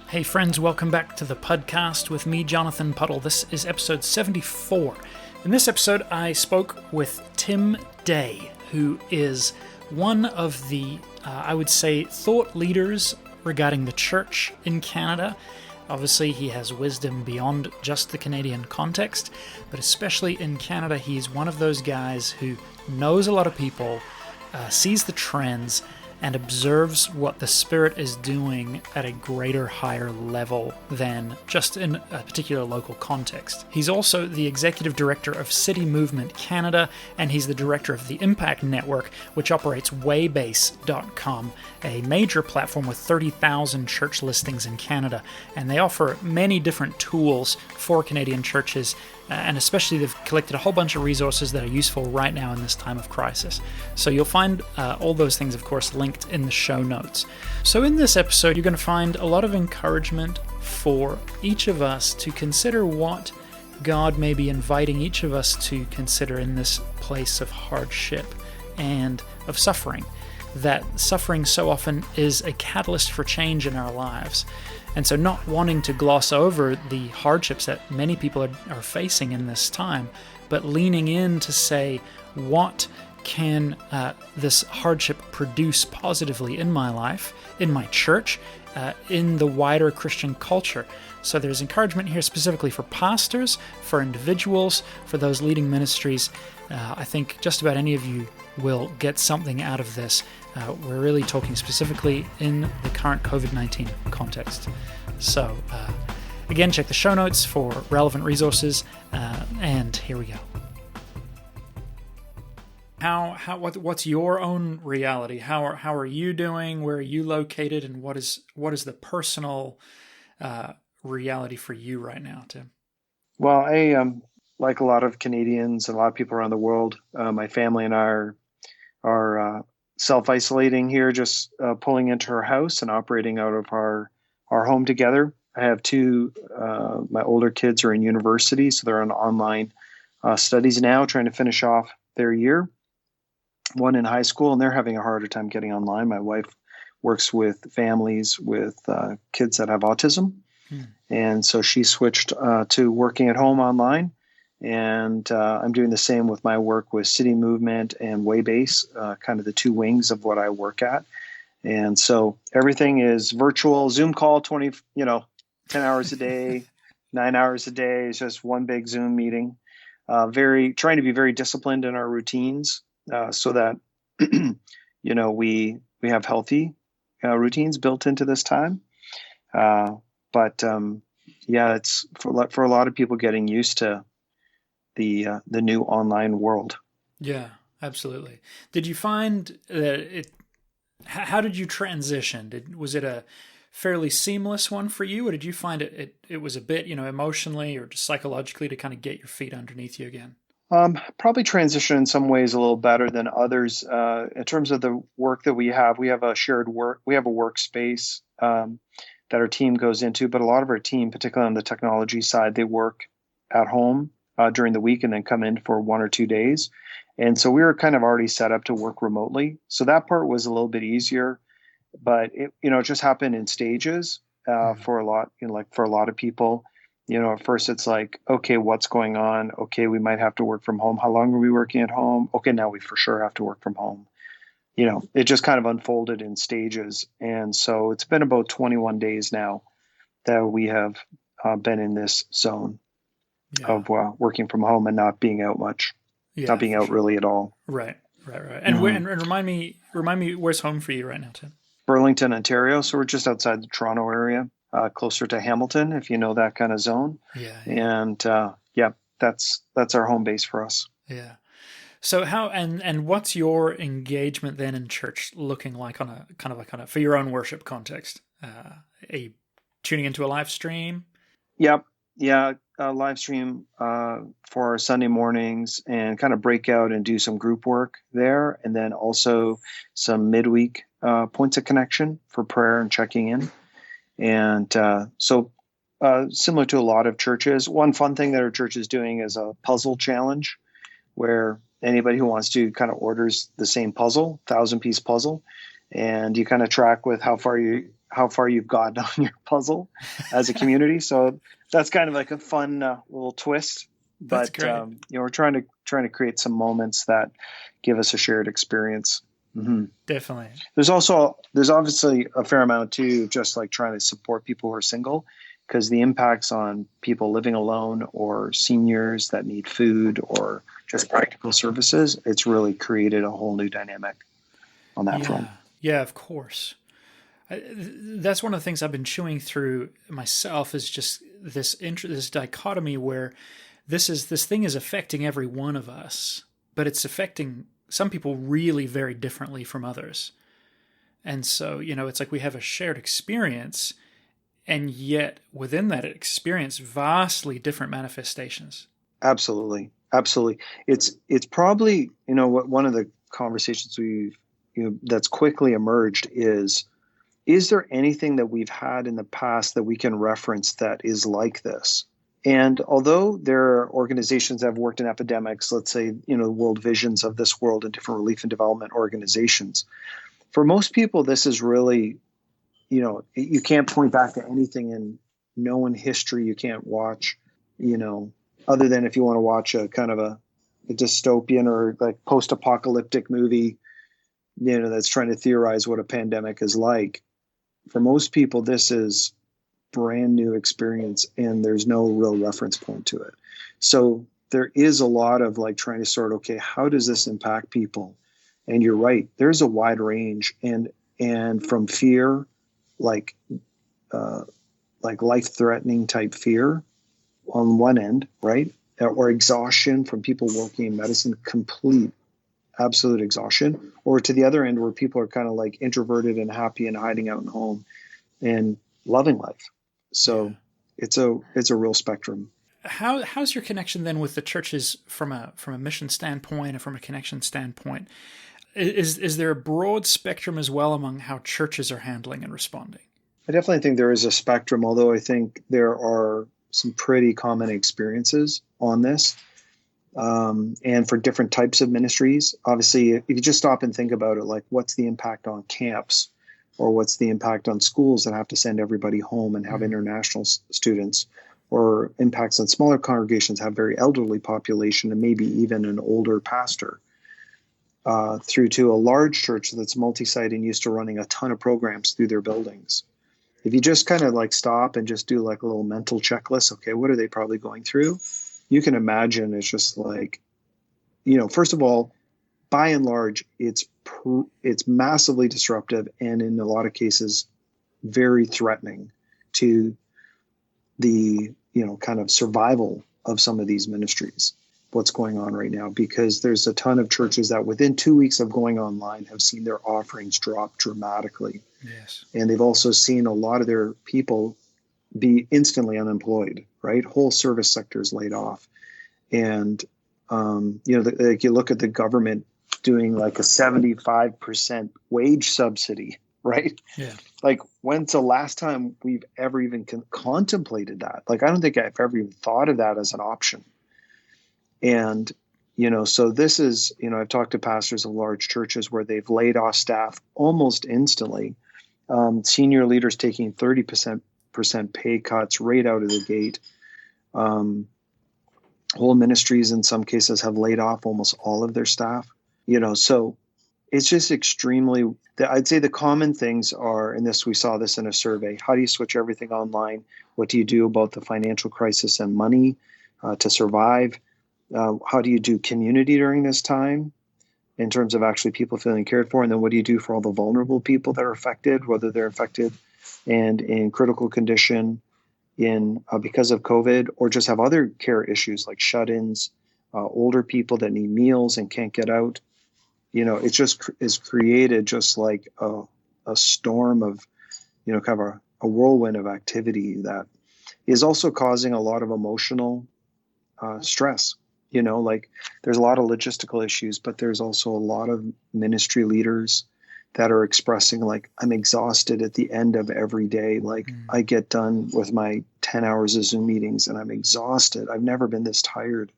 Hey friends, welcome back to the podcast with me, Jonathan Puddle. This is episode 74. In this episode, I spoke with Tim Day, who is one of the, I would say, thought leaders regarding the church in Canada. Obviously, he has wisdom beyond just the Canadian context, but especially in Canada, he's one of those guys who knows a lot of people, sees the trends, and observes what the Spirit is doing at a greater, higher level than just in a particular local context. He's also the Executive Director of City Movement Canada, and he's the Director of the Impact Network, which operates waybase.com, a major platform with 30,000 church listings in Canada. And they offer many different tools for Canadian churches, and especially they've collected a whole bunch of resources that are useful right now in this time of crisis. So you'll find all those things, of course, linked in the show notes. So in this episode, you're going to find a lot of encouragement for each of us to consider what God may be inviting each of us to consider in this place of hardship and of suffering. That suffering so often is a catalyst for change in our lives. And so not wanting to gloss over the hardships that many people are facing in this time, but leaning in to say, what can this hardship produce positively in my life, in my church, in the wider Christian culture? So there's encouragement here specifically for pastors, for individuals, for those leading ministries. I think just about any of you will get something out of this. We're really talking specifically in the current COVID-19 context. So again, check the show notes for relevant resources, and here we go. What's your own reality? How are you doing? Where are you located? And what is the personal reality for you right now, Tim? Well, I like a lot of Canadians and a lot of people around the world. My family and I are self-isolating here, just pulling into our house and operating out of our home together. I have two, my older kids are in university, so they're on online studies now, trying to finish off their year. One in high school, and they're having a harder time getting online. My wife works with families with kids that have autism. And so she switched to working at home online. And I'm doing the same with my work with City Movement and Waybase, kind of the two wings of what I work at. And so everything is virtual, Zoom call, 10 hours a day, 9 hours a day. It's just one big Zoom meeting. Trying to be very disciplined in our routines so that, we have healthy routines built into this time. It's for a lot of people getting used to the new online world. Yeah, absolutely. Did you find that how did you transition? Was it a fairly seamless one for you, or did you find it was a bit, emotionally or just psychologically to kind of get your feet underneath you again? Probably transition in some ways a little better than others. In terms of the work that we have a shared work. We have a workspace that our team goes into, but a lot of our team, particularly on the technology side, they work at home during the week and then come in for 1 or 2 days. And so we were kind of already set up to work remotely. So that part was a little bit easier, but it just happened in stages for a lot, for a lot of people. At first it's like, okay, what's going on? Okay, we might have to work from home. How long are we working at home? Okay, now we for sure have to work from home. It just kind of unfolded in stages. And so it's been about 21 days now that we have been in this zone of working from home and not being out much, not being out really at all. Right. And, and remind me, where's home for you right now, Tim? Burlington, Ontario. So we're just outside the Toronto area, closer to Hamilton, if you know that kind of zone. Yeah. And that's our home base for us. Yeah. So how and what's your engagement then in church looking like on a kind of for your own worship context? A tuning into a live stream? Yep. Yeah. Live stream for our Sunday mornings and kind of break out and do some group work there. And then also some midweek points of connection for prayer and checking in. And so similar to a lot of churches, one fun thing that our church is doing is a puzzle challenge where anybody who wants to kind of orders the same puzzle, 1,000-piece puzzle, and you kind of track with how how far you've gotten on your puzzle as a community. So that's kind of like a fun little twist. That's But great. we're trying to create some moments that give us a shared experience. Mm-hmm. Definitely. There's obviously a fair amount too, just like trying to support people who are single, because the impacts on people living alone or seniors that need food or just practical services, it's really created a whole new dynamic on that front. Yeah, of course. That's one of the things I've been chewing through myself is just this dichotomy where this thing is affecting every one of us, but it's affecting some people really very differently from others. And so, it's like we have a shared experience, and yet within that experience, vastly different manifestations. Absolutely. Absolutely. It's probably, what one of the conversations that's quickly emerged is there anything that we've had in the past that we can reference that is like this? And although there are organizations that have worked in epidemics, let's say, World Visions of this world and different relief and development organizations, for most people, this is really, you can't point back to anything in known history. You can't watch, other than if you want to watch a kind of a dystopian or like post-apocalyptic movie, that's trying to theorize what a pandemic is like. For most people, this is brand new experience and there's no real reference point to it. So there is a lot of like trying to sort, okay, how does this impact people? And you're right, there's a wide range and from fear, like life-threatening type fear on one end, right? Or exhaustion from people working in medicine, absolute exhaustion, or to the other end where people are kind of like introverted and happy and hiding out in home and loving life. So it's a real spectrum. How's your connection then with the churches from a mission standpoint and from a connection standpoint? Is there a broad spectrum as well among how churches are handling and responding? I definitely think there is a spectrum, although I think there are some pretty common experiences on this. And for different types of ministries, obviously, if you just stop and think about it, like what's the impact on camps or what's the impact on schools that have to send everybody home and have international students, or impacts on smaller congregations, have very elderly population and maybe even an older pastor, through to a large church that's multi-site and used to running a ton of programs through their buildings. If you just kind of like stop and just do like a little mental checklist, okay, what are they probably going through? You can imagine it's just like, first of all, by and large, it's massively disruptive and in a lot of cases, very threatening to the, kind of survival of some of these ministries, what's going on right now, because there's a ton of churches that within 2 weeks of going online have seen their offerings drop dramatically. Yes. And they've also seen a lot of their people be instantly unemployed, right? Whole service sectors laid off. And, like you look at the government doing like a 75% wage subsidy, right? Yeah. Like when's the last time we've ever even contemplated that? Like, I don't think I've ever even thought of that as an option. And, so this is, I've talked to pastors of large churches where they've laid off staff almost instantly. Senior leaders taking 30% pay cuts right out of the gate. Whole ministries in some cases have laid off almost all of their staff. So it's just I'd say the common things are, and we saw this in a survey, how do you switch everything online? What do you do about the financial crisis and money to survive? How do you do community during this time in terms of actually people feeling cared for? And then what do you do for all the vulnerable people that are affected, whether they're affected and in critical condition because of COVID, or just have other care issues like shut-ins, older people that need meals and can't get out? It just is created just like a storm of, kind of a whirlwind of activity that is also causing a lot of emotional stress. Like there's a lot of logistical issues, but there's also a lot of ministry leaders that are expressing like, I'm exhausted at the end of every day. Like I get done with my 10 hours of Zoom meetings and I'm exhausted. I've never been this tired.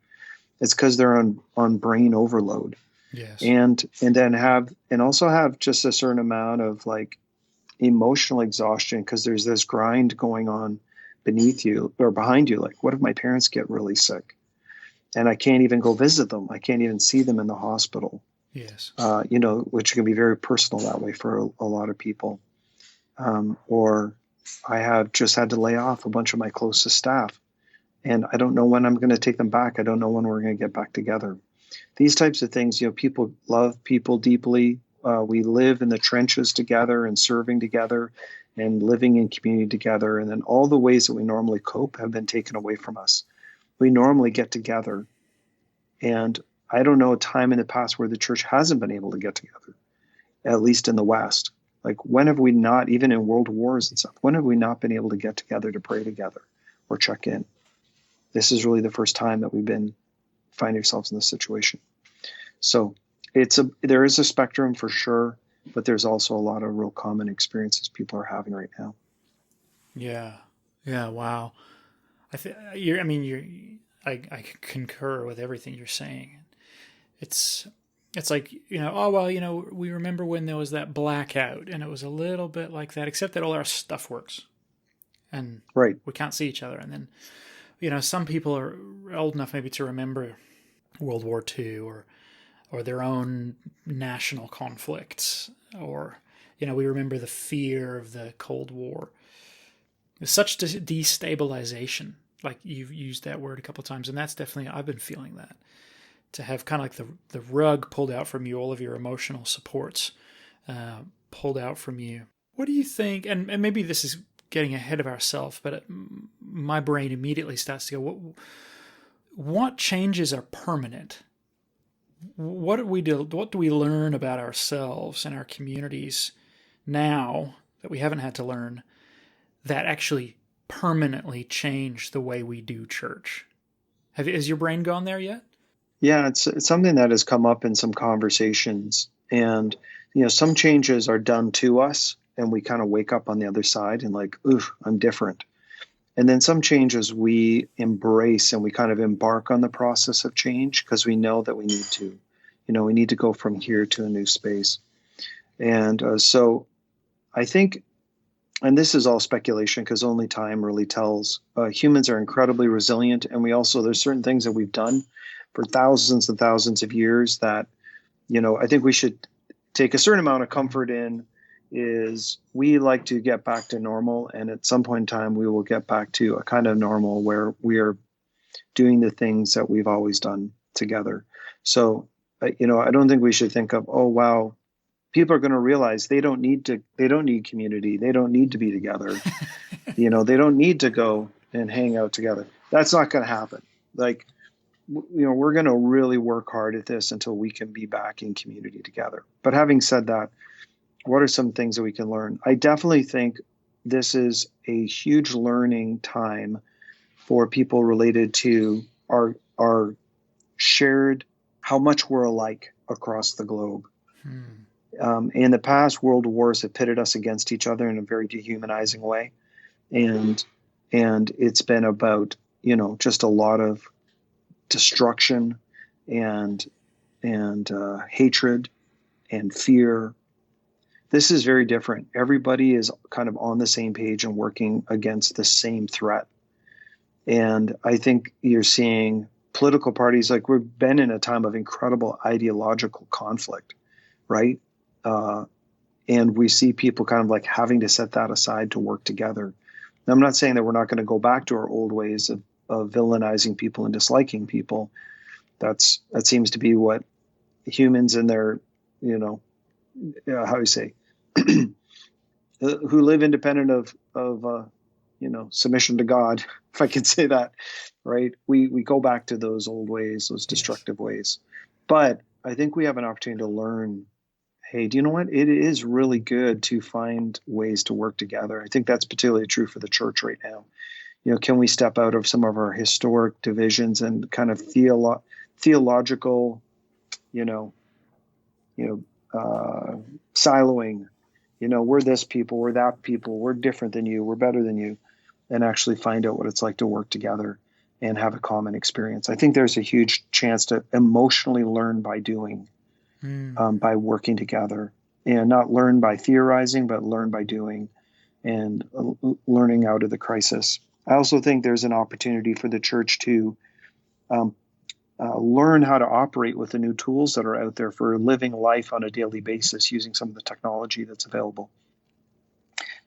It's because they're on brain overload. Yes. And then also have just a certain amount of like emotional exhaustion because there's this grind going on beneath you or behind you. Like, what if my parents get really sick and I can't even go visit them? I can't even see them in the hospital. Yes. Which can be very personal that way for a lot of people. Or I have just had to lay off a bunch of my closest staff, and I don't know when I'm going to take them back. I don't know when we're going to get back together. These types of things, people love people deeply. We live in the trenches together and serving together and living in community together. And then all the ways that we normally cope have been taken away from us. We normally get together. And I don't know a time in the past where the church hasn't been able to get together, at least in the West. Like, when have we not, even in world wars and stuff, when have we not been able to get together to pray together or check in? This is really the first time that we've been finding ourselves in this situation. So there is a spectrum for sure, but there's also a lot of real common experiences people are having right now. Yeah. Wow. I concur with everything you're saying. It's like, we remember when there was that blackout, and it was a little bit like that, except that all our stuff works and right. We can't see each other. And then, some people are old enough maybe to remember World War II or their own national conflicts, or, we remember the fear of the Cold War. There's such destabilization, like you've used that word a couple of times, and that's definitely, I've been feeling that. To have kind of like the rug pulled out from you, all of your emotional supports pulled out from you. What do you think, and maybe this is getting ahead of ourselves, but my brain immediately starts to go, what changes are permanent? What do we learn about ourselves and our communities now that we haven't had to learn that actually permanently change the way we do church? Has your brain gone there yet? Yeah, it's something that has come up in some conversations, and some changes are done to us, and we kind of wake up on the other side and like, ooh, I'm different. And then some changes we embrace, and we kind of embark on the process of change because we know that we need to go from here to a new space. And so I think, and this is all speculation because only time really tells, humans are incredibly resilient, and there's certain things that we've done for thousands and thousands of years that, I think we should take a certain amount of comfort in. Is we like to get back to normal, and at some point in time we will get back to a kind of normal where we are doing the things that we've always done together. So I don't think we should think of, oh wow, people are going to realize they don't need community, they don't need to be together. They don't need to go and hang out together. That's not going to happen. Like, we're going to really work hard at this until we can be back in community together. But having said that, what are some things that we can learn? I definitely think this is a huge learning time for people related to our shared, how much we're alike across the globe. In the past, world wars have pitted us against each other in a very dehumanizing way. And it's been about, just a lot of destruction and hatred and fear. This is very different. Everybody is kind of on the same page and working against the same threat. And I think you're seeing political parties, like, we've been in a time of incredible ideological conflict, right? And we see people kind of like having to set that aside to work together. Now, I'm not saying that we're not going to go back to our old ways of villainizing people and disliking people. That seems to be what humans in their, how do you say, who live independent of submission to God, if I can say that, right? We go back to those old ways, those destructive ways. But I think we have an opportunity to learn, hey, do you know what? It is really good to find ways to work together. I think that's particularly true for the church right now. Can we step out of some of our historic divisions and kind of theological, siloing, we're this people, we're that people, we're different than you, we're better than you, and actually find out what it's like to work together and have a common experience. I think there's a huge chance to emotionally learn by doing, by working together. and not learn by theorizing, but learn by doing and learning out of the crisis. I also think there's an opportunity for the church to learn how to operate with the new tools that are out there for living life on a daily basis using some of the technology that's available.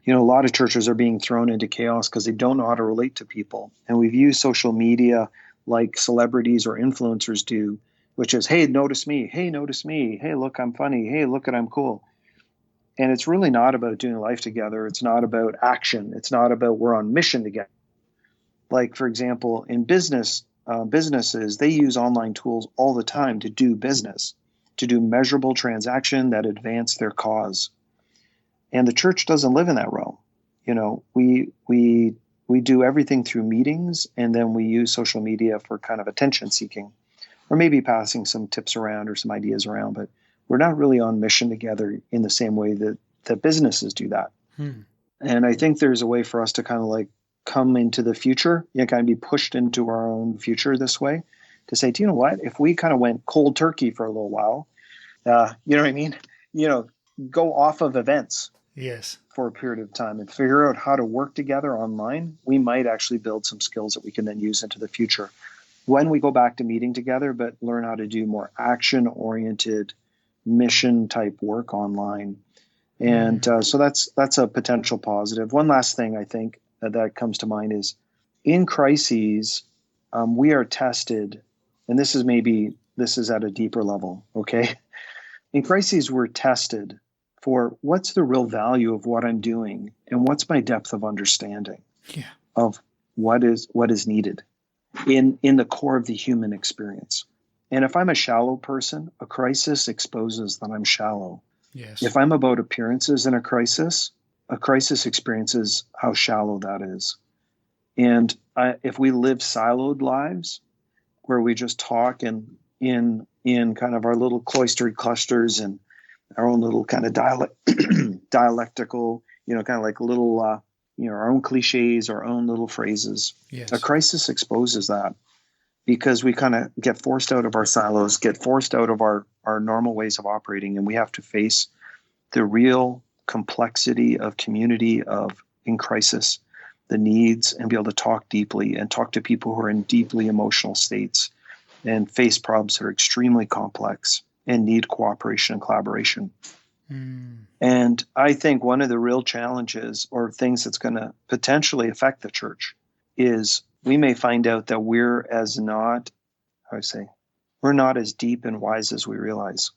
A lot of churches are being thrown into chaos because they don't know how to relate to people. And we've used social media like celebrities or influencers do, which is, hey, notice me. Hey, notice me. Hey, look, I'm funny. Hey, look, I'm cool. And it's really not about doing life together. It's not about action. It's not about we're on mission together. Like, for example, in businesses, they use online tools all the time to do business, to do measurable transaction that advance their cause. And the church doesn't live in that realm. We do everything through meetings, and then we use social media for kind of attention seeking, or maybe passing some tips around or some ideas around, but we're not really on mission together in the same way that businesses do that. And I think there's a way for us to kind of like come into the future, kind of be pushed into our own future this way, to say, do you know what? If we kind of went cold turkey for a little while, you know what I mean? Go off of events. Yes. For a period of time and figure out how to work together online, we might actually build some skills that we can then use into the future when we go back to meeting together, but learn how to do more action-oriented, mission-type work online. And so that's a potential positive. One last thing I think that comes to mind is in crises, we are tested, and this is at a deeper level, okay? In crises, we're tested for what's the real value of what I'm doing and what's my depth of understanding of what is needed in the core of the human experience. And if I'm a shallow person, a crisis exposes that I'm shallow. Yes. If I'm about appearances in a crisis experiences how shallow that is. And if we live siloed lives where we just talk in kind of our little cloistered clusters and our own little kind of dialectical, kind of like little, our own cliches, our own little phrases. Yes. A crisis exposes that because we kind of get forced out of our silos, get forced out of our normal ways of operating, and we have to face the real complexity of community in crisis, the needs, and be able to talk deeply and talk to people who are in deeply emotional states and face problems that are extremely complex and need cooperation and collaboration. And I think one of the real challenges or things that's going to potentially affect the church is we may find out that we're not as deep and wise as we realize.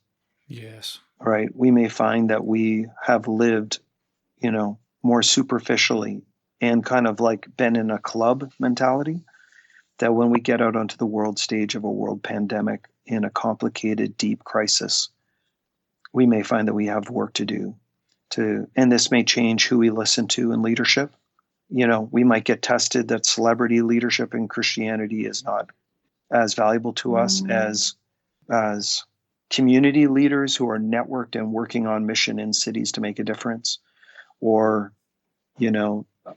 Yes. Right. We may find that we have lived, more superficially and kind of like been in a club mentality, that when we get out onto the world stage of a world pandemic in a complicated, deep crisis, we may find that we have work to do and this may change who we listen to in leadership. We might get tested that celebrity leadership in Christianity is not as valuable to us as community leaders who are networked and working on mission in cities to make a difference, or,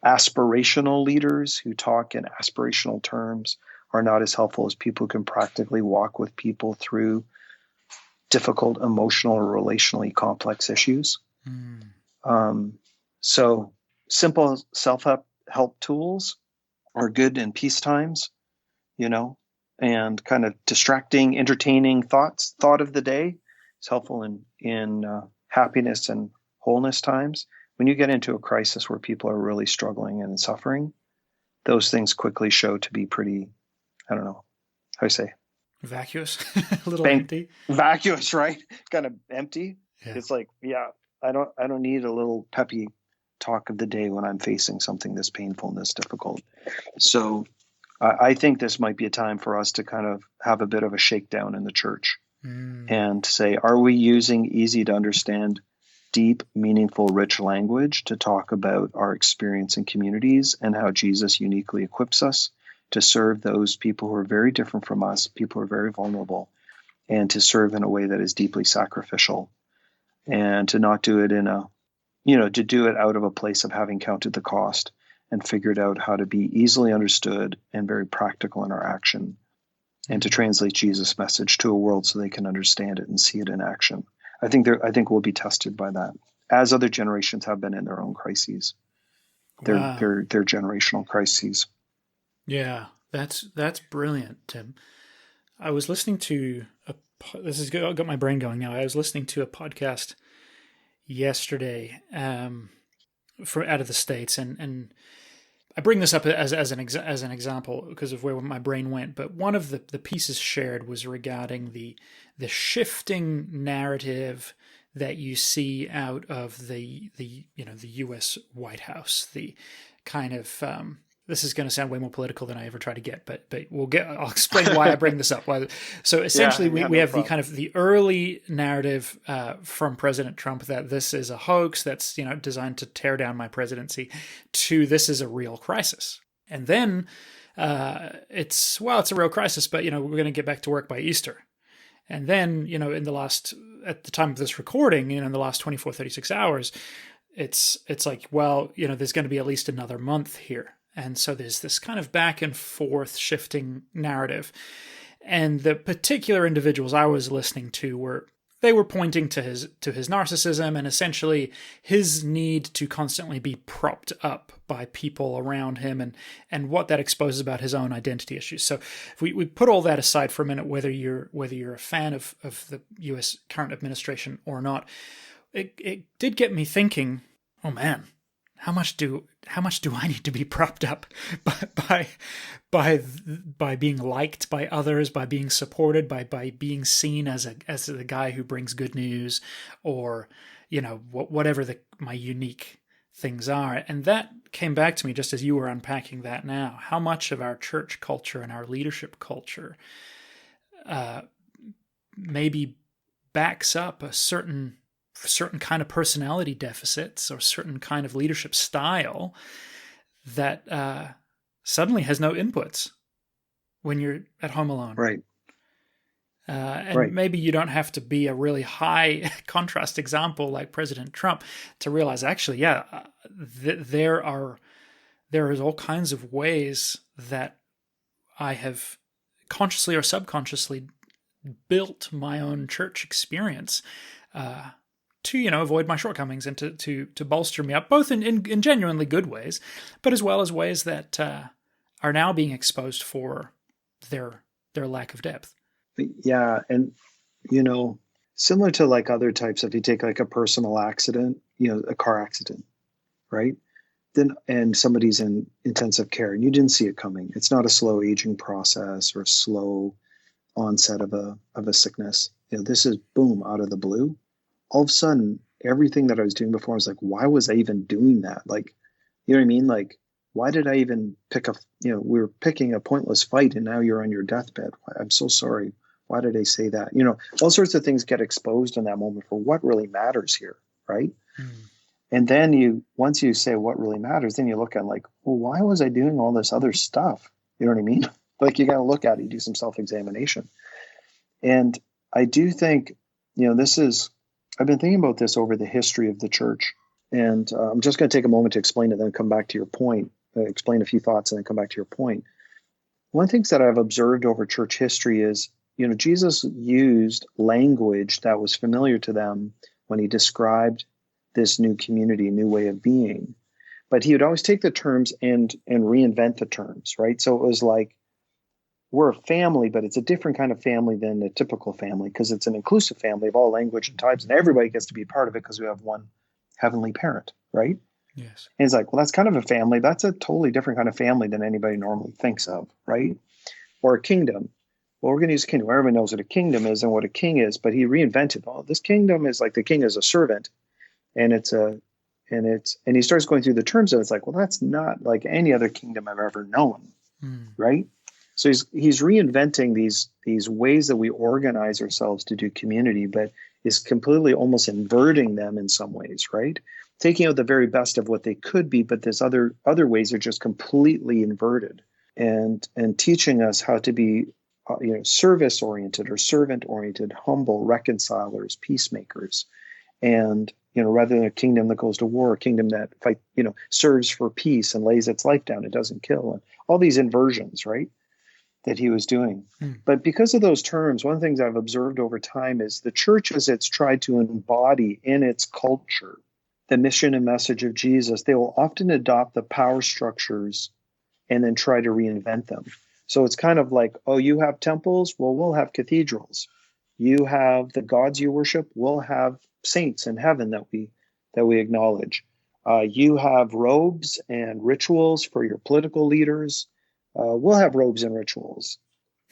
aspirational leaders who talk in aspirational terms are not as helpful as people who can practically walk with people through difficult emotional or relationally complex issues. So simple self-help tools are good in peace times, and kind of distracting, entertaining thought of the day is helpful in happiness and wholeness times. When you get into a crisis where people are really struggling and suffering, those things quickly show to be pretty, I don't know, how do you say? Vacuous, a little empty. Vacuous, right? Kind of empty. Yeah. It's like, I don't need a little peppy talk of the day when I'm facing something this painful and this difficult. So I think this might be a time for us to kind of have a bit of a shakedown in the church and say, are we using easy to understand, deep, meaningful, rich language to talk about our experience in communities and how Jesus uniquely equips us to serve those people who are very different from us, people who are very vulnerable, and to serve in a way that is deeply sacrificial, and to not do it to do it out of a place of having counted the cost and figured out how to be easily understood and very practical in our action, and to translate Jesus' message to a world so they can understand it and see it in action. I think we'll be tested by that, as other generations have been in their own crises. Wow. Their generational crises. Yeah, that's brilliant, Tim. I was listening to this is good. I got my brain going now. I was listening to a podcast yesterday, out of the States, and I bring this up as an example because of where my brain went. But one of the pieces shared was regarding the shifting narrative that you see out of the U.S. White House. The kind of this is going to sound way more political than I ever try to get, but I'll explain why I bring this up. So essentially, we have the kind of the early narrative from President Trump that this is a hoax that's designed to tear down my presidency, to this is a real crisis, and then it's a real crisis, but we're going to get back to work by Easter. And then, at the time of this recording, in the last 24, 36 hours, it's like, there's going to be at least another month here. And so there's this kind of back and forth shifting narrative. And the particular individuals I was listening to were pointing to his narcissism and essentially his need to constantly be propped up by people around him and what that exposes about his own identity issues. So if we put all that aside for a minute, whether you're a fan of the U.S. current administration or not, it did get me thinking, oh man, how much do I need to be propped up by being liked by others, by being supported, by being seen as the guy who brings good news, or whatever my unique things are. And that came back to me just as you were unpacking that now. How much of our church culture and our leadership culture maybe backs up a certain kind of personality deficits or certain kind of leadership style that suddenly has no inputs when you're at home alone. Right. And maybe you don't have to be a really high contrast example like President Trump to realize, actually, there is all kinds of ways that I have consciously or subconsciously built my own church experience to avoid my shortcomings and to bolster me up, both in genuinely good ways, but as well as ways that are now being exposed for their lack of depth. Yeah, and similar to like other types, if you take like a personal accident, a car accident, right? And somebody's in intensive care and you didn't see it coming. It's not a slow aging process or a slow onset of a sickness. This is boom, out of the blue. All of a sudden, everything that I was doing before, I was like, why was I even doing that? Like, you know what I mean? Like, why did I even we were picking a pointless fight and now you're on your deathbed. I'm so sorry. Why did I say that? All sorts of things get exposed in that moment for what really matters here, right? Mm. And then once you say what really matters, then you look at like, well, why was I doing all this other stuff? You know what I mean? Like you got to look at it, you do some self-examination. And I do think, I've been thinking about this over the history of the church. And I'm just going to take a moment to explain it, then come back to your point, explain a few thoughts and then come back to your point. One of the things that I've observed over church history is, Jesus used language that was familiar to them when he described this new community, new way of being. But he would always take the terms and reinvent the terms, right? So it was like, we're a family, but it's a different kind of family than a typical family because it's an inclusive family of all language and types, and everybody gets to be a part of it because we have one heavenly parent, right? Yes. And it's like, well, that's kind of a family. That's a totally different kind of family than anybody normally thinks of, right? Or a kingdom. Well, we're going to use a kingdom. Everybody knows what a kingdom is and what a king is, but he reinvented, this kingdom is like the king is a servant, and he starts going through the terms of it. It's like, well, that's not like any other kingdom I've ever known, right? So he's reinventing these ways that we organize ourselves to do community, but is completely almost inverting them in some ways, right? Taking out the very best of what they could be, but there's other ways are just completely inverted, and teaching us how to be service oriented or servant oriented, humble, reconcilers, peacemakers, and rather than a kingdom that goes to war, a kingdom that serves for peace and lays its life down, it doesn't kill, and all these inversions, right? that he was doing. Mm. But because of those terms, one of the things I've observed over time is the church, as it's tried to embody in its culture the mission and message of Jesus, they will often adopt the power structures and then try to reinvent them. So it's kind of like, oh, you have temples? Well, we'll have cathedrals. You have the gods you worship? We'll have saints in heaven that we acknowledge. You have robes and rituals for your political leaders. We'll have robes and rituals.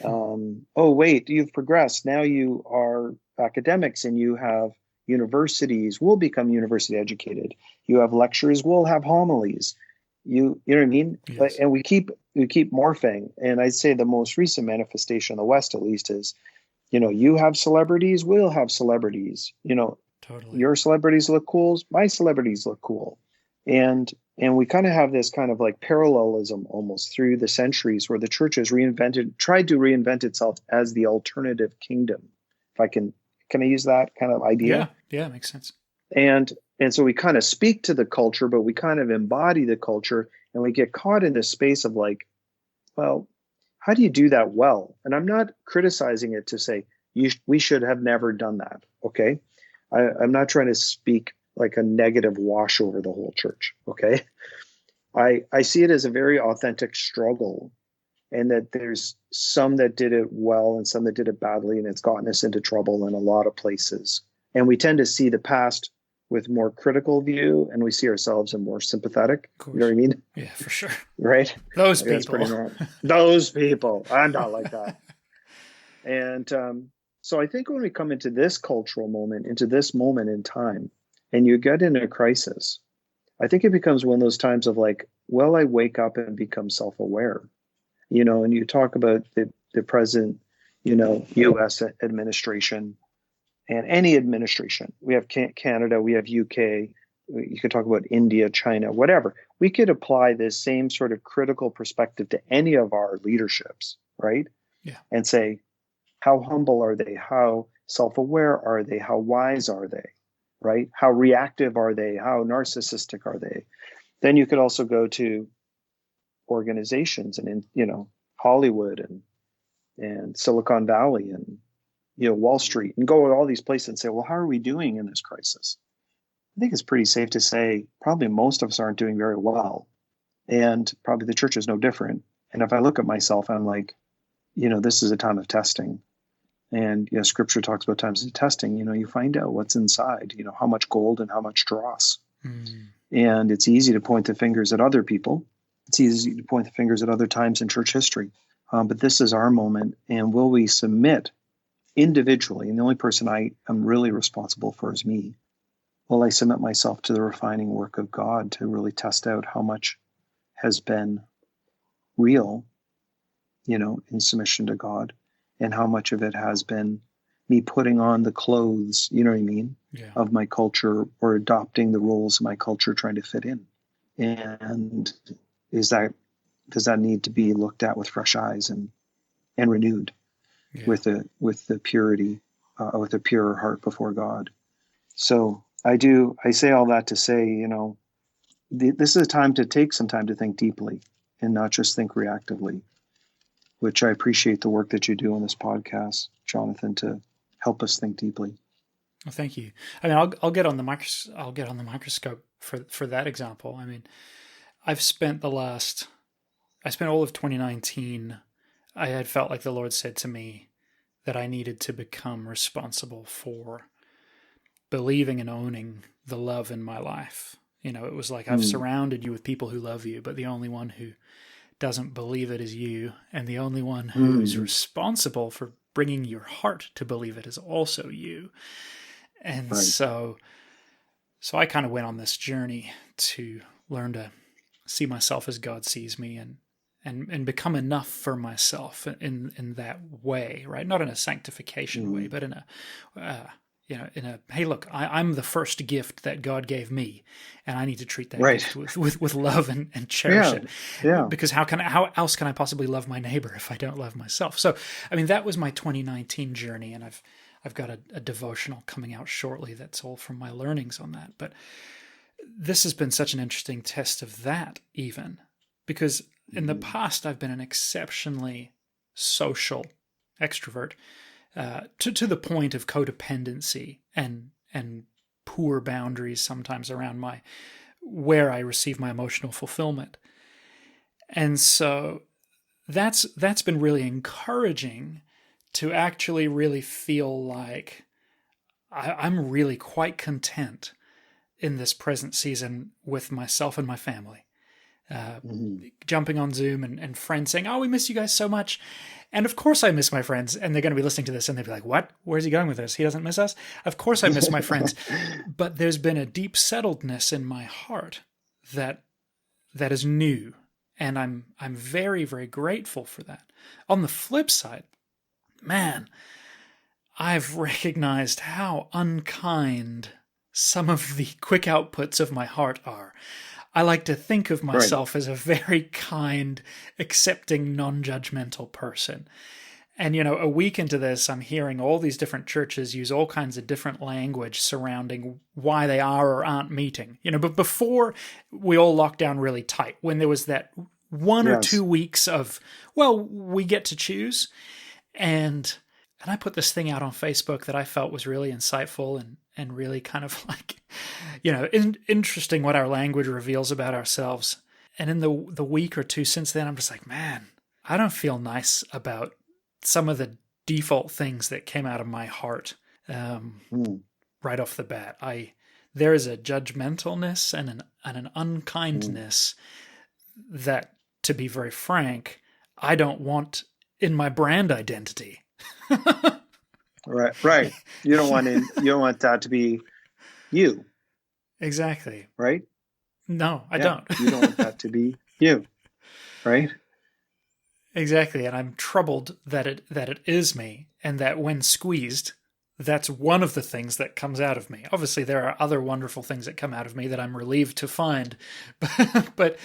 Oh, wait, you've progressed. Now you are academics and you have universities. We'll become university educated. You have lectures. We'll have homilies. You know what I mean? Yes. And we keep morphing. And I'd say the most recent manifestation in the West, at least, is, you have celebrities. We'll have celebrities. Totally. Your celebrities look cool. My celebrities look cool. And we kind of have this kind of like parallelism almost through the centuries where the church has tried to reinvent itself as the alternative kingdom. If I can I use that kind of idea? Yeah, makes sense. And so we kind of speak to the culture, but we kind of embody the culture, and we get caught in this space of like, well, how do you do that well? And I'm not criticizing it to say we should have never done that. Okay. I'm not trying to speak like a negative wash over the whole church. Okay. I see it as a very authentic struggle, and that there's some that did it well and some that did it badly, and it's gotten us into trouble in a lot of places. And we tend to see the past with more critical view, and we see ourselves in more sympathetic. You know what I mean? Yeah, for sure. Right? Those people. That's pretty normal. Those people. I'm not like that. And so I think when we come into this cultural moment, into this moment in time, and you get in a crisis, I think it becomes one of those times of like, well, I wake up and become self-aware, and you talk about the present, U.S. administration and any administration. We have Canada, we have UK, you could talk about India, China, whatever. We could apply this same sort of critical perspective to any of our leaderships, right? Yeah. And say, how humble are they? How self-aware are they? How wise are they? Right? How reactive are they? How narcissistic are they? Then you could also go to organizations and Hollywood and Silicon Valley and Wall Street, and go to all these places and say, well, how are we doing in this crisis? I think it's pretty safe to say probably most of us aren't doing very well, and probably the church is no different. And if I look at myself, I'm like, this is a time of testing. And Scripture talks about times of testing. You find out what's inside. How much gold and how much dross. And it's easy to point the fingers at other people. It's easy to point the fingers at other times in church history. But this is our moment. And will we submit individually? And the only person I am really responsible for is me. Will I submit myself to the refining work of God to really test out how much has been real, in submission to God, and how much of it has been me putting on the clothes, of my culture, or adopting the roles of my culture, trying to fit in. And does that need to be looked at with fresh eyes and renewed with the purity, with a pure heart before God? So I say all that to say, this is a time to take some time to think deeply and not just think reactively, which I appreciate the work that you do on this podcast, Jonathan, to help us think deeply. Well, thank you. I mean, I'll get on the microscope for that example. I mean, I spent all of 2019. I had felt like the Lord said to me that I needed to become responsible for believing and owning the love in my life. It was like, I've surrounded you with people who love you, but the only one who doesn't believe it is you, and the only one who's responsible for bringing your heart to believe it is also you. And right. so I kind of went on this journey to learn to see myself as God sees me, and become enough for myself in that way, right? Not in a sanctification way, but in a hey, look, I'm the first gift that God gave me, and I need to treat that gift with love and cherish it. Yeah. Because how else can I possibly love my neighbor if I don't love myself? So, I mean, that was my 2019 journey, and I've got a devotional coming out shortly that's all from my learnings on that. But this has been such an interesting test of that, even because in the past I've been an exceptionally social extrovert, to the point of codependency and poor boundaries sometimes around where I receive my emotional fulfillment. And so that's been really encouraging to actually really feel like I'm really quite content in this present season with myself and my family. Jumping on Zoom and friends saying, "Oh, we miss you guys so much." And of course I miss my friends, and they're going to be listening to this and they'll be like, "What? Where's he going with this? He doesn't miss us?" Of course I miss my friends. But there's been a deep settledness in my heart that is new. And I'm very, very grateful for that. On the flip side, man, I've recognized how unkind some of the quick outputs of my heart are. I like to think of myself as a very kind, accepting, non-judgmental person. And, a week into this, I'm hearing all these different churches use all kinds of different language surrounding why they are or aren't meeting. But before we all locked down really tight, when there was that 1 or 2 weeks of, well, we get to choose. And I put this thing out on Facebook that I felt was really insightful and really kind of like, interesting what our language reveals about ourselves. And in the week or two since then, I'm just like, man, I don't feel nice about some of the default things that came out of my heart right off the bat. There is a judgmentalness and an unkindness that, to be very frank, I don't want in my brand identity. Right. You don't want that to be you. Exactly. Right? No, I don't. You don't want that to be you. Right? Exactly. And I'm troubled that it is me, and that when squeezed, that's one of the things that comes out of me. Obviously, there are other wonderful things that come out of me that I'm relieved to find, but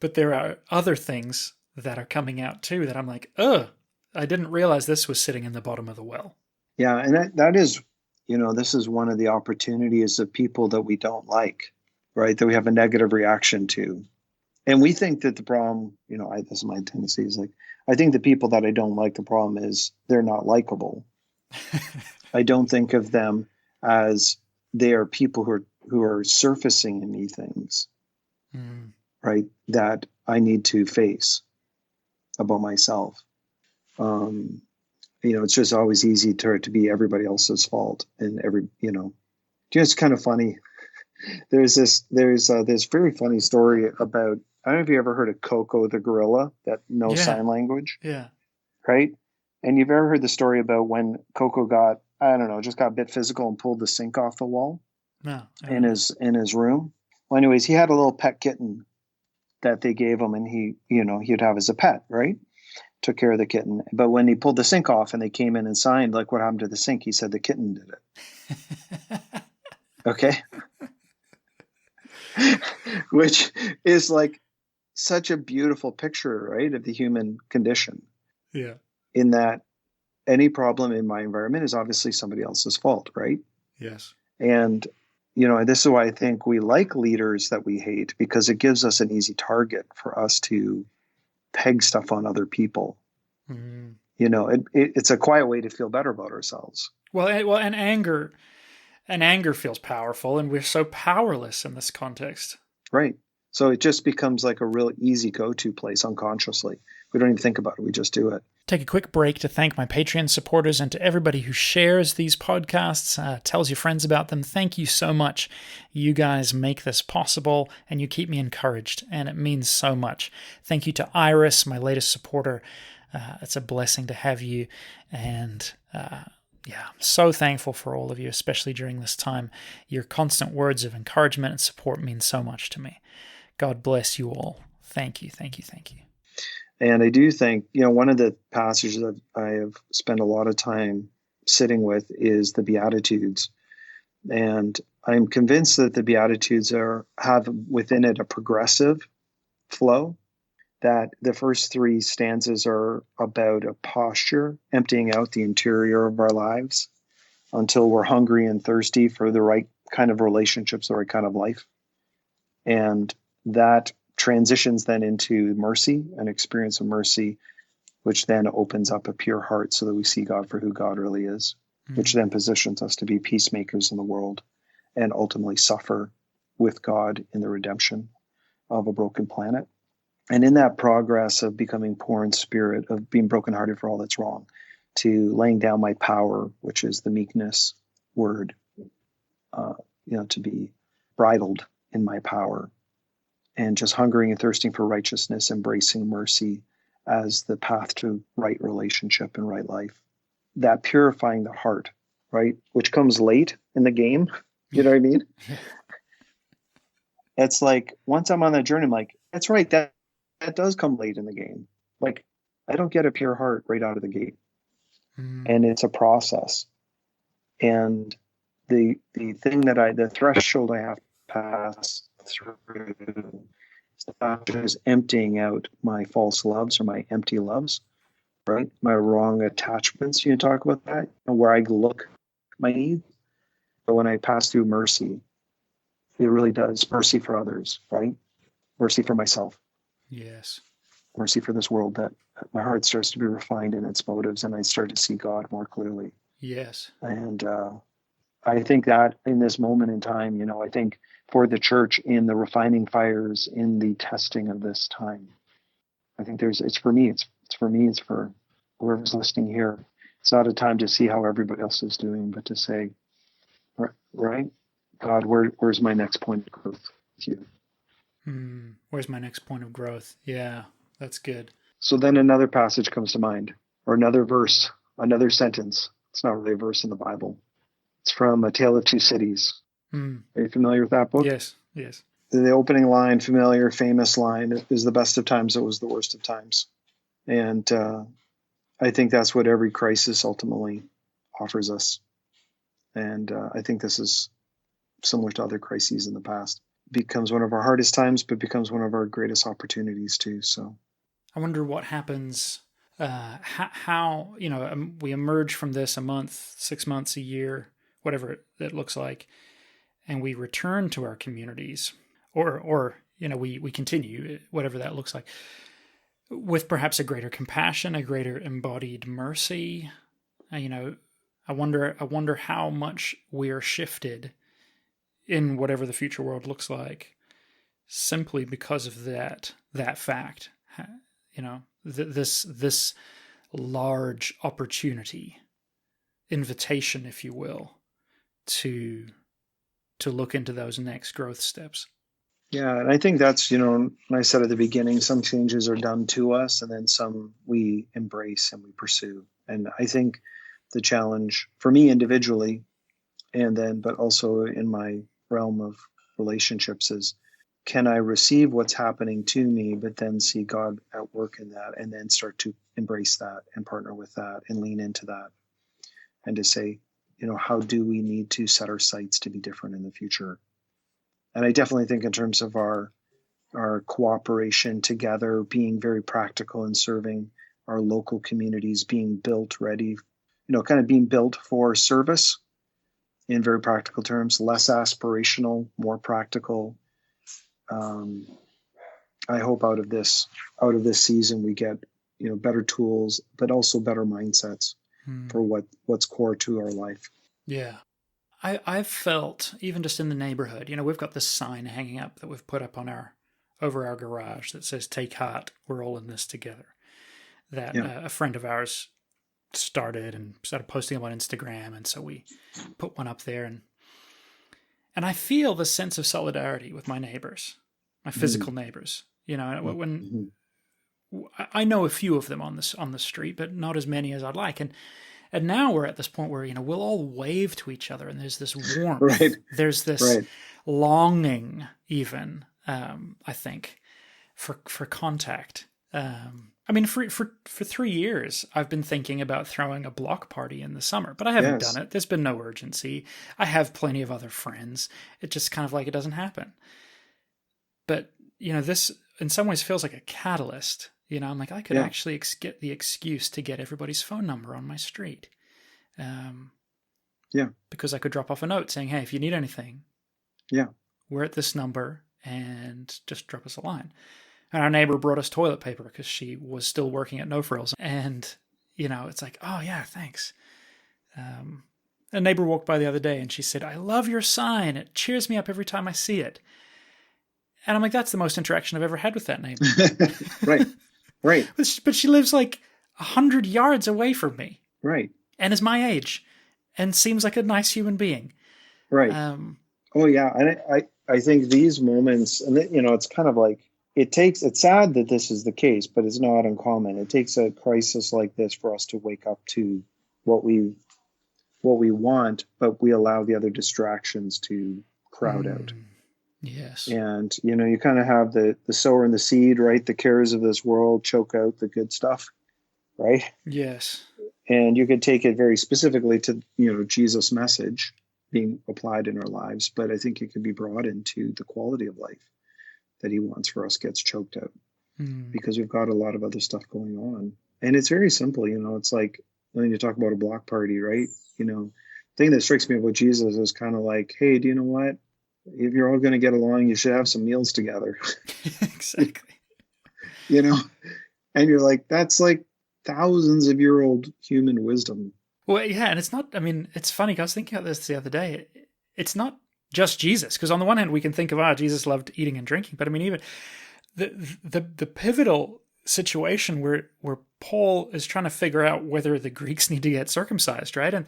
there are other things that are coming out too that I'm like, I didn't realize this was sitting in the bottom of the well. Yeah, and that is, this is one of the opportunities of people that we don't like, right? That we have a negative reaction to. And we think that the problem, this is my tendency, is like, I think the people that I don't like, the problem is they're not likable. I don't think of them as they are people who are surfacing in me things, right, that I need to face about myself. It's just always easy to be everybody else's fault, and it's kind of funny. There's this very funny story about, I don't know if you ever heard of Coco the gorilla that knows sign language. Yeah. Right. And you've ever heard the story about when Coco got a bit physical and pulled the sink off the wall? No. In his room. Well, anyways, he had a little pet kitten that they gave him, and he'd have as a pet, right? Took care of the kitten. But when he pulled the sink off and they came in and signed, like, what happened to the sink? He said the kitten did it. Okay. Which is like such a beautiful picture, right, of the human condition. Yeah. In that any problem in my environment is obviously somebody else's fault, right? Yes. And, this is why I think we like leaders that we hate, because it gives us an easy target for us to peg stuff on other people. Mm-hmm. It's a quiet way to feel better about ourselves. Well, and anger feels powerful, and we're so powerless in this context. Right. So it just becomes like a real easy go-to place unconsciously. We don't even think about it. We just do it. Take a quick break to thank my Patreon supporters and to everybody who shares these podcasts, tells your friends about them. Thank you so much. You guys make this possible, and you keep me encouraged, and it means so much. Thank you to Iris, my latest supporter. It's a blessing to have you, and I'm so thankful for all of you, especially during this time. Your constant words of encouragement and support mean so much to me. God bless you all. Thank you, thank you, thank you. And I do think, one of the passages that I have spent a lot of time sitting with is the Beatitudes. And I'm convinced that the Beatitudes have within it a progressive flow, that the first 3 stanzas are about a posture, emptying out the interior of our lives until we're hungry and thirsty for the right kind of relationships, the right kind of life. And that transitions then into mercy, an experience of mercy which then opens up a pure heart so that we see God for who God really is, which then positions us to be peacemakers in the world and ultimately suffer with God in the redemption of a broken planet. And in that progress of becoming poor in spirit, of being brokenhearted for all that's wrong, to laying down my power, which is the meekness word, to be bridled in my power, and just hungering and thirsting for righteousness, embracing mercy as the path to right relationship and right life. That purifying the heart, right, which comes late in the game, you know what I mean? It's like, once I'm on that journey, I'm like, that's right, that does come late in the game. Like, I don't get a pure heart right out of the gate. And it's a process. And the threshold I have to pass through is not just emptying out my false loves or my empty loves, right? My wrong attachments, you talk about that, and where I look my needs. But when I pass through mercy, it really does mercy for others, right? Mercy for myself. Yes. Mercy for this world, that my heart starts to be refined in its motives and I start to see God more clearly. Yes. And I think that in this moment in time, I think for the church, in the refining fires, in the testing of this time, I think it's for me, it's for whoever's listening here. It's not a time to see how everybody else is doing, but to say, right, God, where's my next point of growth with you? Where's my next point of growth? Yeah, that's good. So then another passage comes to mind, or another verse, another sentence. It's not really a verse in the Bible. It's from A Tale of Two Cities. Are you familiar with that book? Yes. The opening line, familiar, famous line, is the best of times, it was the worst of times. And I think that's what every crisis ultimately offers us. And I think this is similar to other crises in the past. Becomes one of our hardest times, but becomes one of our greatest opportunities too. So I wonder what happens, how we emerge from this a month, 6 months, a year, whatever it looks like, and we return to our communities, or we continue, whatever that looks like, with perhaps a greater compassion, a greater embodied mercy. I wonder how much we're shifted in whatever the future world looks like, simply because of that fact. This large opportunity, invitation, if you will, to look into those next growth steps. Yeah, and I think that's, I said at the beginning, some changes are done to us and then some we embrace and we pursue. And I think the challenge for me individually, but also in my realm of relationships, is, can I receive what's happening to me, but then see God at work in that, and then start to embrace that and partner with that and lean into that, and to say, how do we need to set our sights to be different in the future? And I definitely think in terms of our cooperation together, being very practical in serving our local communities, being built ready, kind of being built for service in very practical terms, less aspirational, more practical. I hope out of this season we get better tools, but also better mindsets for what's core to our life. Yeah. I've felt, even just in the neighborhood, we've got this sign hanging up that we've put up over our garage that says, "Take heart, we're all in this together." That a friend of ours started posting them on Instagram, and so we put one up there, and I feel the sense of solidarity with my neighbors, my physical neighbors. When I know a few of them on the street, but not as many as I'd like, and now we're at this point where we'll all wave to each other, and there's this warmth, right. There's this longing, even I think, for contact. For 3 years, I've been thinking about throwing a block party in the summer, but I haven't done it. There's been no urgency. I have plenty of other friends. It just kind of like it doesn't happen. But, this in some ways feels like a catalyst. I'm like, I could actually get the excuse to get everybody's phone number on my street. Because I could drop off a note saying, hey, if you need anything, we're at this number, and just drop us a line. And our neighbor brought us toilet paper because she was still working at No Frills. And, it's like, oh, yeah, thanks. A neighbor walked by the other day and she said, I love your sign. It cheers me up every time I see it. And I'm like, that's the most interaction I've ever had with that neighbor. Right. But she lives like 100 yards away from me. Right. And is my age and seems like a nice human being. Right. Oh, yeah. And I think these moments, and it's kind of like, it's sad that this is the case, but it's not uncommon. It takes a crisis like this for us to wake up to what we want, but we allow the other distractions to crowd out. Yes. And, you kind of have the sower and the seed, right? The cares of this world choke out the good stuff, right? Yes. And you could take it very specifically to, Jesus' message being applied in our lives, but I think it could be brought into the quality of life that he wants for us gets choked out because we've got a lot of other stuff going on. And it's very simple, it's like when you talk about a block party, right? The thing that strikes me about Jesus is kind of like, hey, do you know what? If you're all going to get along, you should have some meals together. Exactly. And you're like, that's like thousands of year old human wisdom. Well, yeah. And it's not, it's funny. I was thinking about this the other day. It's not just Jesus, because on the one hand, we can think of, Jesus loved eating and drinking. But even the pivotal situation where Paul is trying to figure out whether the Greeks need to get circumcised, right? And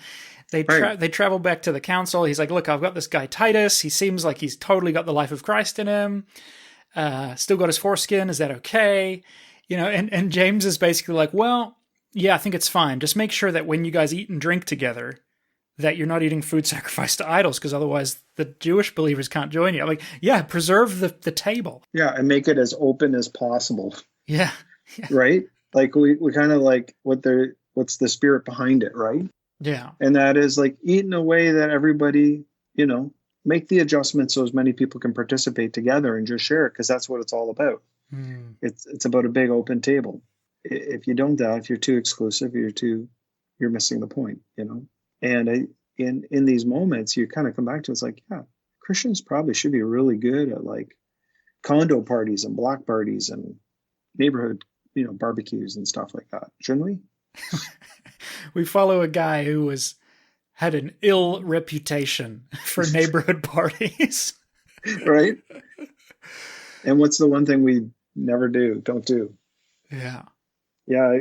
they travel back to the council. He's like, look, I've got this guy Titus. He seems like he's totally got the life of Christ in him. Still got his foreskin. Is that okay? And James is basically like, well, yeah, I think it's fine. Just make sure that when you guys eat and drink together, that you're not eating food sacrificed to idols, because otherwise the Jewish believers can't join you. I'm like, yeah, preserve the table. Yeah, and make it as open as possible. Yeah. Right? Like we kind of like what's the spirit behind it, right? Yeah. And that is like eat in a way that everybody, make the adjustments so as many people can participate together and just share it, because that's what it's all about. It's about a big open table. If you don't that, if you're too exclusive, you're missing the point, And in these moments, you kind of come back to it's like, yeah, Christians probably should be really good at like condo parties and block parties and neighborhood, barbecues and stuff like that, shouldn't we? We follow a guy who had an ill reputation for neighborhood parties, right? And what's the one thing we never don't do? Yeah,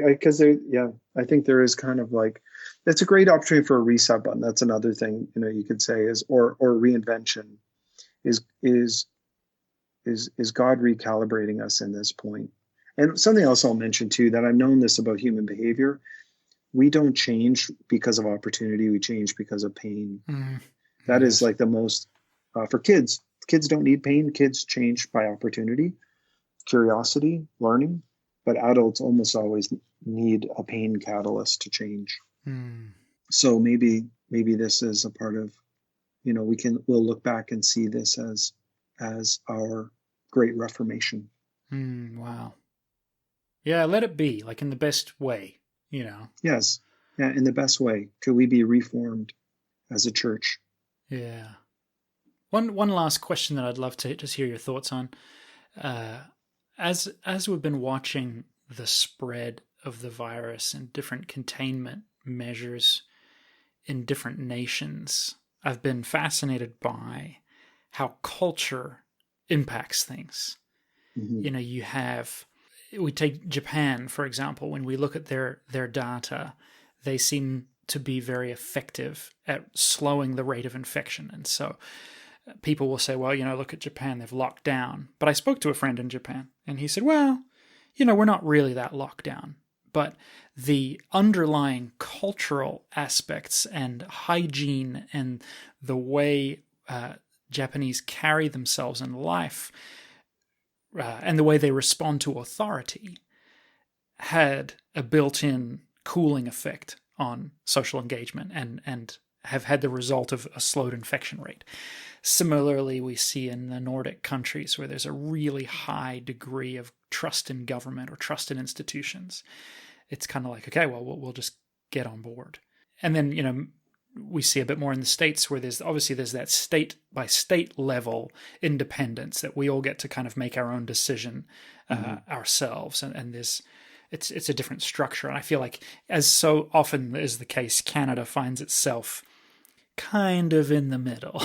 because I think there is kind of like, it's a great opportunity for a reset button. That's another thing, you could say is, or reinvention is God recalibrating us in this point. And something else I'll mention too, that I've known this about human behavior. We don't change because of opportunity. We change because of pain. That is like the most, for kids. Kids don't need pain. Kids change by opportunity, curiosity, learning. But adults almost always need a pain catalyst to change. So maybe this is a part of, we'll look back and see this as our great reformation. Wow. Yeah, let it be, like in the best way, Yes. Yeah, in the best way. Could we be reformed as a church? Yeah. One last question that I'd love to just hear your thoughts on. As we've been watching the spread of the virus and different containment measures in different nations, I've been fascinated by how culture impacts things. We take Japan, for example. When we look at their data, they seem to be very effective at slowing the rate of infection. And so people will say, well, look at Japan, they've locked down. But I spoke to a friend in Japan, and he said, well, we're not really that locked down. But the underlying cultural aspects and hygiene and the way Japanese carry themselves in life and the way they respond to authority had a built-in cooling effect on social engagement and have had the result of a slowed infection rate. Similarly, we see in the Nordic countries where there's a really high degree of trust in government or trust in institutions. It's kind of like, okay, well, we'll just get on board. And then, we see a bit more in the States, where there's that state by state level independence that we all get to kind of make our own decision ourselves, and there's it's a different structure. And I feel like, as so often is the case, Canada finds itself kind of in the middle,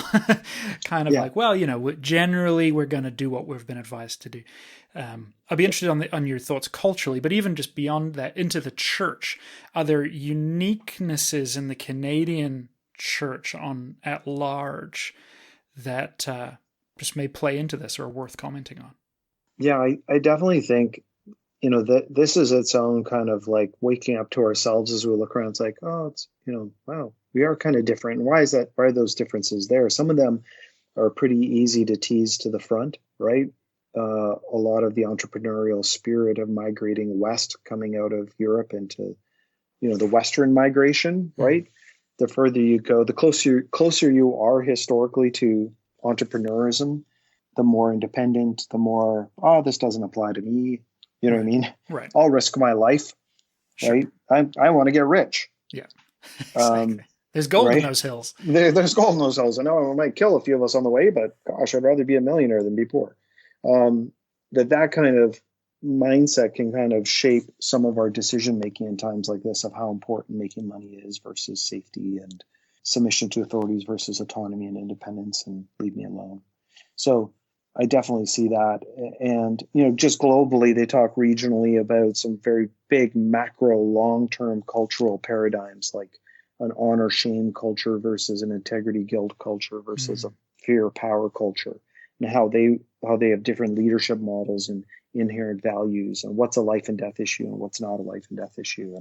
kind of like, well, generally we're going to do what we've been advised to do. I'd be interested on your thoughts culturally, but even just beyond that, into the church, are there uniquenesses in the Canadian church at large that just may play into this or are worth commenting on? Yeah, I definitely think, that this is its own kind of like waking up to ourselves as we look around. It's like, oh, it's, wow, we are kind of different. And why is that? Why are those differences there? Some of them are pretty easy to tease to the front, right? A lot of the entrepreneurial spirit of migrating west, coming out of Europe into, the Western migration, right? The further you go, the closer you are historically to entrepreneurism, the more independent, the more, oh, this doesn't apply to me. You know what I mean? Right. I'll risk my life, right? I want to get rich. Yeah, exactly. There's gold in those hills. There's gold in those hills. I know it might kill a few of us on the way, but gosh, I'd rather be a millionaire than be poor. That kind of mindset can kind of shape some of our decision making in times like this, of how important making money is versus safety, and submission to authorities versus autonomy and independence, and leave me alone. So I definitely see that. And, just globally, they talk regionally about some very big macro long-term cultural paradigms, like an honor shame culture versus an integrity guilt culture versus a fear power culture, and how they have different leadership models and inherent values, and what's a life and death issue and what's not a life and death issue,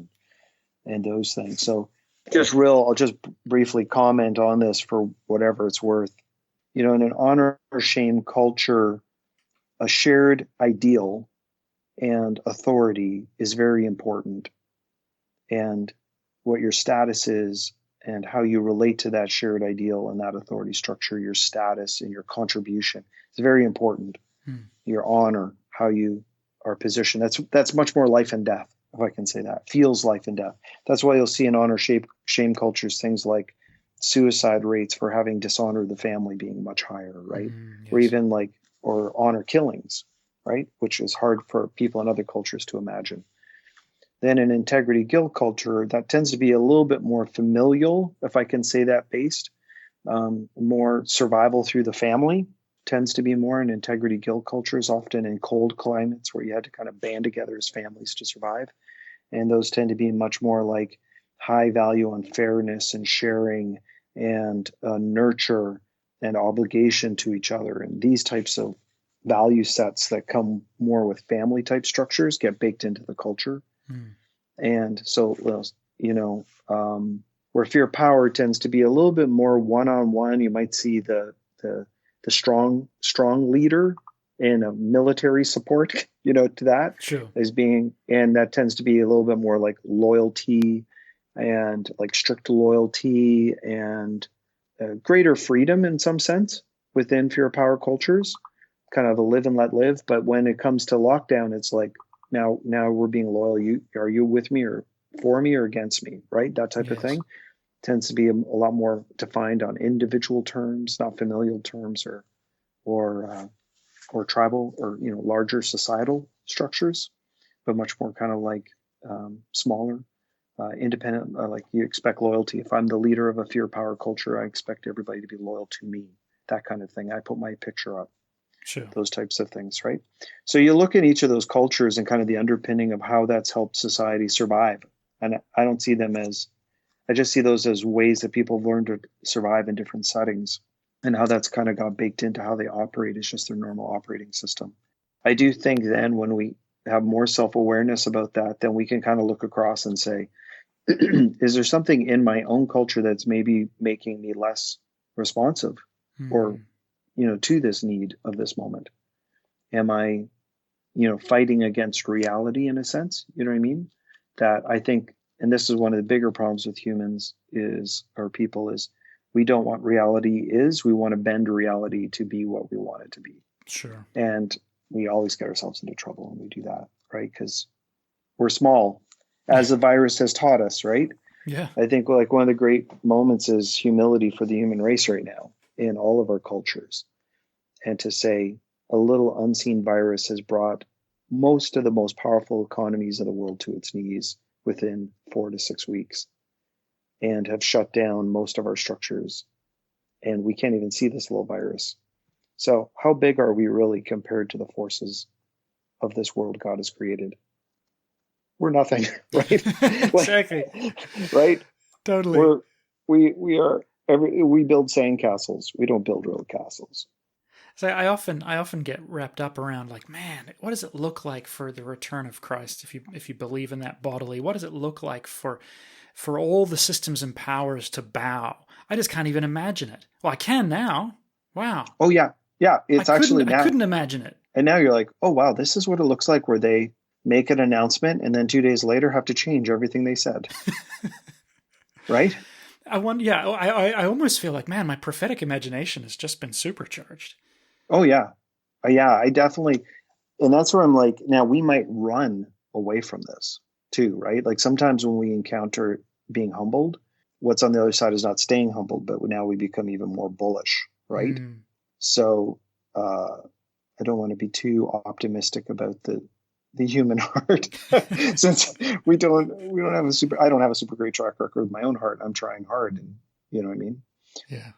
and those things. So I'll just briefly comment on this for whatever it's worth. In an honor shame culture, a shared ideal and authority is very important. And what your status is and how you relate to that shared ideal and that authority structure, your status and your contribution, is very important. Your honor, how you are positioned, that's much more life and death, if I can say that. Feels life and death. That's why you'll see in honor shame cultures things like suicide rates for having dishonored the family being much higher, right? Yes. Or even or honor killings, right? Which is hard for people in other cultures to imagine. Then in integrity guilt culture, that tends to be a little bit more familial, if I can say that, based. More survival through the family tends to be more in integrity guilt cultures, often in cold climates where you had to kind of band together as families to survive. And those tend to be much more like high value on fairness and sharing and nurture and obligation to each other. And these types of value sets that come more with family type structures get baked into the culture. And so, where fear power tends to be a little bit more one-on-one, you might see the strong leader and a military support, to that as being, and that tends to be a little bit more like loyalty and like strict loyalty and greater freedom in some sense within fear power cultures, kind of a live and let live. But when it comes to lockdown, it's like, now we're being loyal. Are you with me or for me or against me? Right. That type of thing tends to be a lot more defined on individual terms, not familial terms or tribal or, larger societal structures, but much more kind of like smaller, independent, like you expect loyalty. If I'm the leader of a fear power culture, I expect everybody to be loyal to me, that kind of thing. I put my picture up, those types of things, right? So you look at each of those cultures and kind of the underpinning of how that's helped society survive. And I don't see them I just see those as ways that people have learned to survive in different settings, and how that's kind of got baked into how they operate. It's just their normal operating system. I do think then when we have more self-awareness about that, then we can kind of look across and say, is there something in my own culture that's maybe making me less responsive or, to this need of this moment? Am I, fighting against reality in a sense? You know what I mean? That I think, and this is one of the bigger problems with humans people is we don't want reality we want to bend reality to be what we want it to be. Sure. And we always get ourselves into trouble when we do that, right? Because we're small, as the virus has taught us, right? Yeah. I think like one of the great moments is humility for the human race right now in all of our cultures. And to say a little unseen virus has brought most of the most powerful economies of the world to its knees within 4 to 6 weeks and have shut down most of our structures. And we can't even see this little virus. So how big are we really compared to the forces of this world God has created? We're nothing, right? Exactly. Right? Totally. We build sandcastles. We don't build real castles. So I often get wrapped up around like, man, what does it look like for the return of Christ if you believe in that bodily? What does it look like for all the systems and powers to bow? I just can't even imagine it. Well, I can now. Wow. Oh yeah. Yeah, it's actually now. I couldn't imagine it. And now you're like, "Oh wow, this is what it looks like where they make an announcement and then 2 days later have to change everything they said." Right? I almost feel like, man, my prophetic imagination has just been supercharged. Oh yeah. Yeah, I definitely, and that's where I'm like, now we might run away from this too, right? Like sometimes when we encounter being humbled, what's on the other side is not staying humbled, but now we become even more bullish, right? So I don't want to be too optimistic about the human heart since we don't have I don't have a super great track record with my own heart. I'm trying hard, and you know what I mean? Yeah.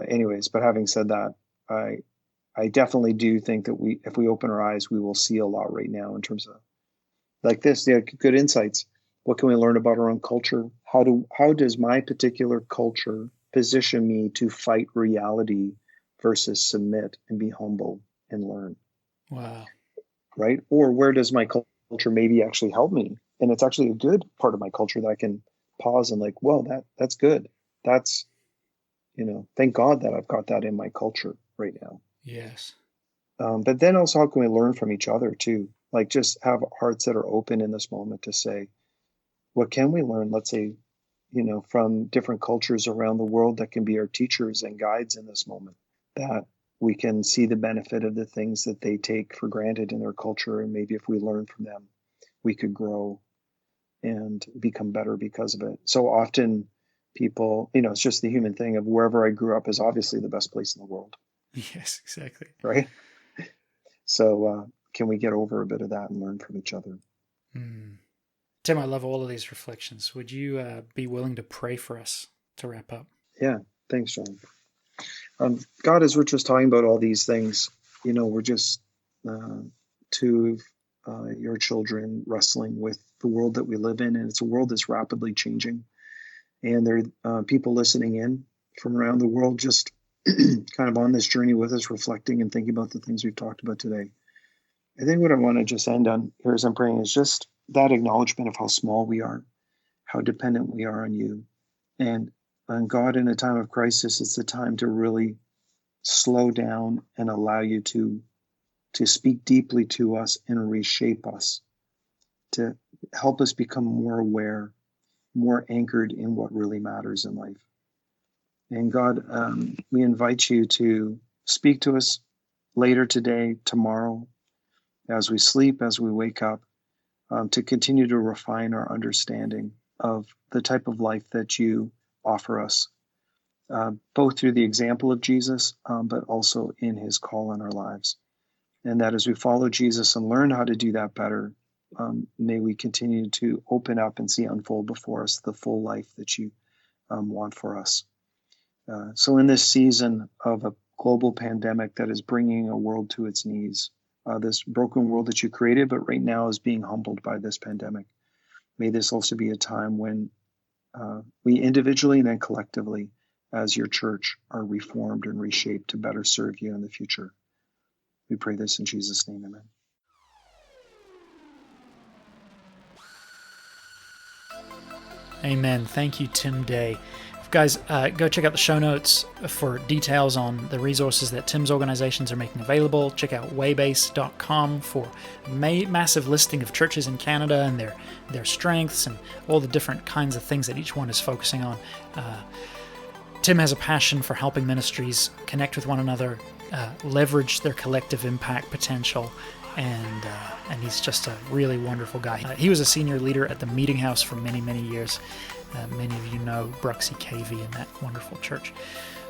Anyways, but having said that, I definitely do think that if we open our eyes, we will see a lot right now in terms of like this, good insights. What can we learn about our own culture? How does my particular culture position me to fight reality versus submit and be humble and learn? Wow. Right? Or where does my culture maybe actually help me? And it's actually a good part of my culture that I can pause and like, well, that's good. That's, thank God that I've got that in my culture right now. Yes. But then also, how can we learn from each other too? Like just have hearts that are open in this moment to say, what can we learn? Let's say, from different cultures around the world that can be our teachers and guides in this moment, that we can see the benefit of the things that they take for granted in their culture. And maybe if we learn from them, we could grow and become better because of it. So often people, it's just the human thing of wherever I grew up is obviously the best place in the world. Yes, exactly. Right? So can we get over a bit of that and learn from each other? Tim, I love all of these reflections. Would you be willing to pray for us to wrap up? Yeah, thanks, John. God, as we're just talking about all these things, we're just two of your children wrestling with the world that we live in, and it's a world that's rapidly changing. And there are people listening in from around the world just kind of on this journey with us, reflecting and thinking about the things we've talked about today. I think what I want to just end on here as I'm praying is just that acknowledgement of how small we are, how dependent we are on you. And God, in a time of crisis, it's the time to really slow down and allow you to speak deeply to us and reshape us, to help us become more aware, more anchored in what really matters in life. And God, we invite you to speak to us later today, tomorrow, as we sleep, as we wake up, to continue to refine our understanding of the type of life that you offer us, both through the example of Jesus, but also in his call on our lives. And that as we follow Jesus and learn how to do that better, may we continue to open up and see unfold before us the full life that you want for us. So in this season of a global pandemic that is bringing a world to its knees, this broken world that you created, but right now is being humbled by this pandemic, may this also be a time when we individually and then collectively as your church are reformed and reshaped to better serve you in the future. We pray this in Jesus' name, amen. Amen. Thank you, Tim Day. Guys, go check out the show notes for details on the resources that Tim's organizations are making available. Check out waybase.com for a massive listing of churches in Canada and their strengths and all the different kinds of things that each one is focusing on. Tim has a passion for helping ministries connect with one another, leverage their collective impact potential, and he's just a really wonderful guy. He was a senior leader at the Meeting House for many, many years. Many of you know Bruxy KV and that wonderful church.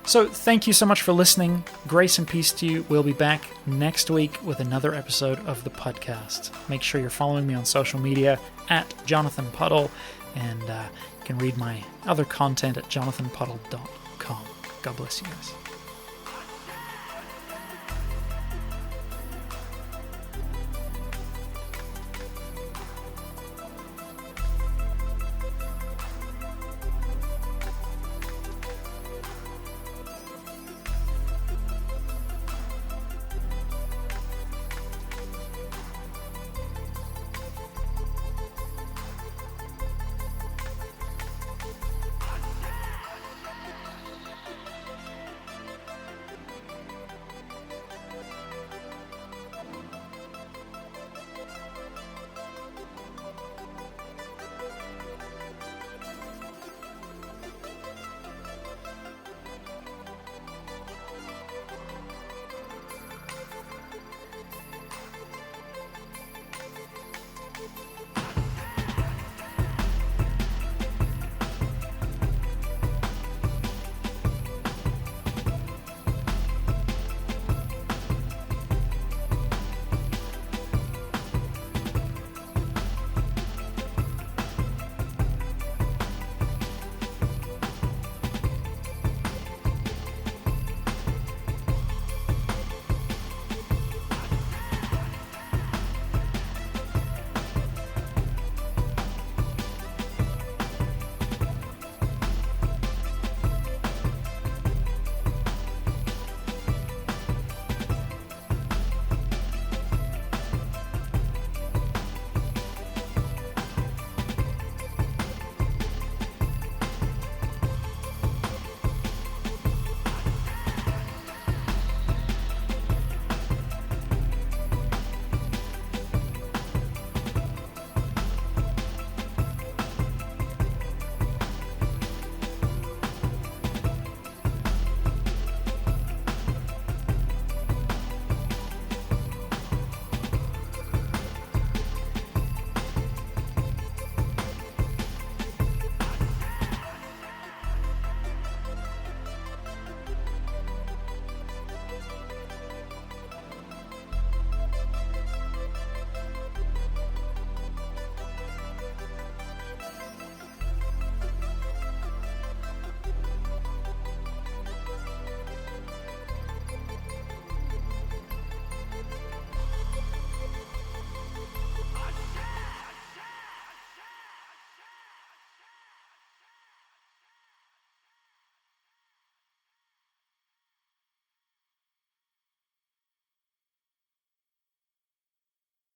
So thank you so much for listening. Grace and peace to you. We'll be back next week with another episode of the podcast. Make sure you're following me on social media at Jonathan Puddle, and you can read my other content at jonathanpuddle.com. God bless you guys.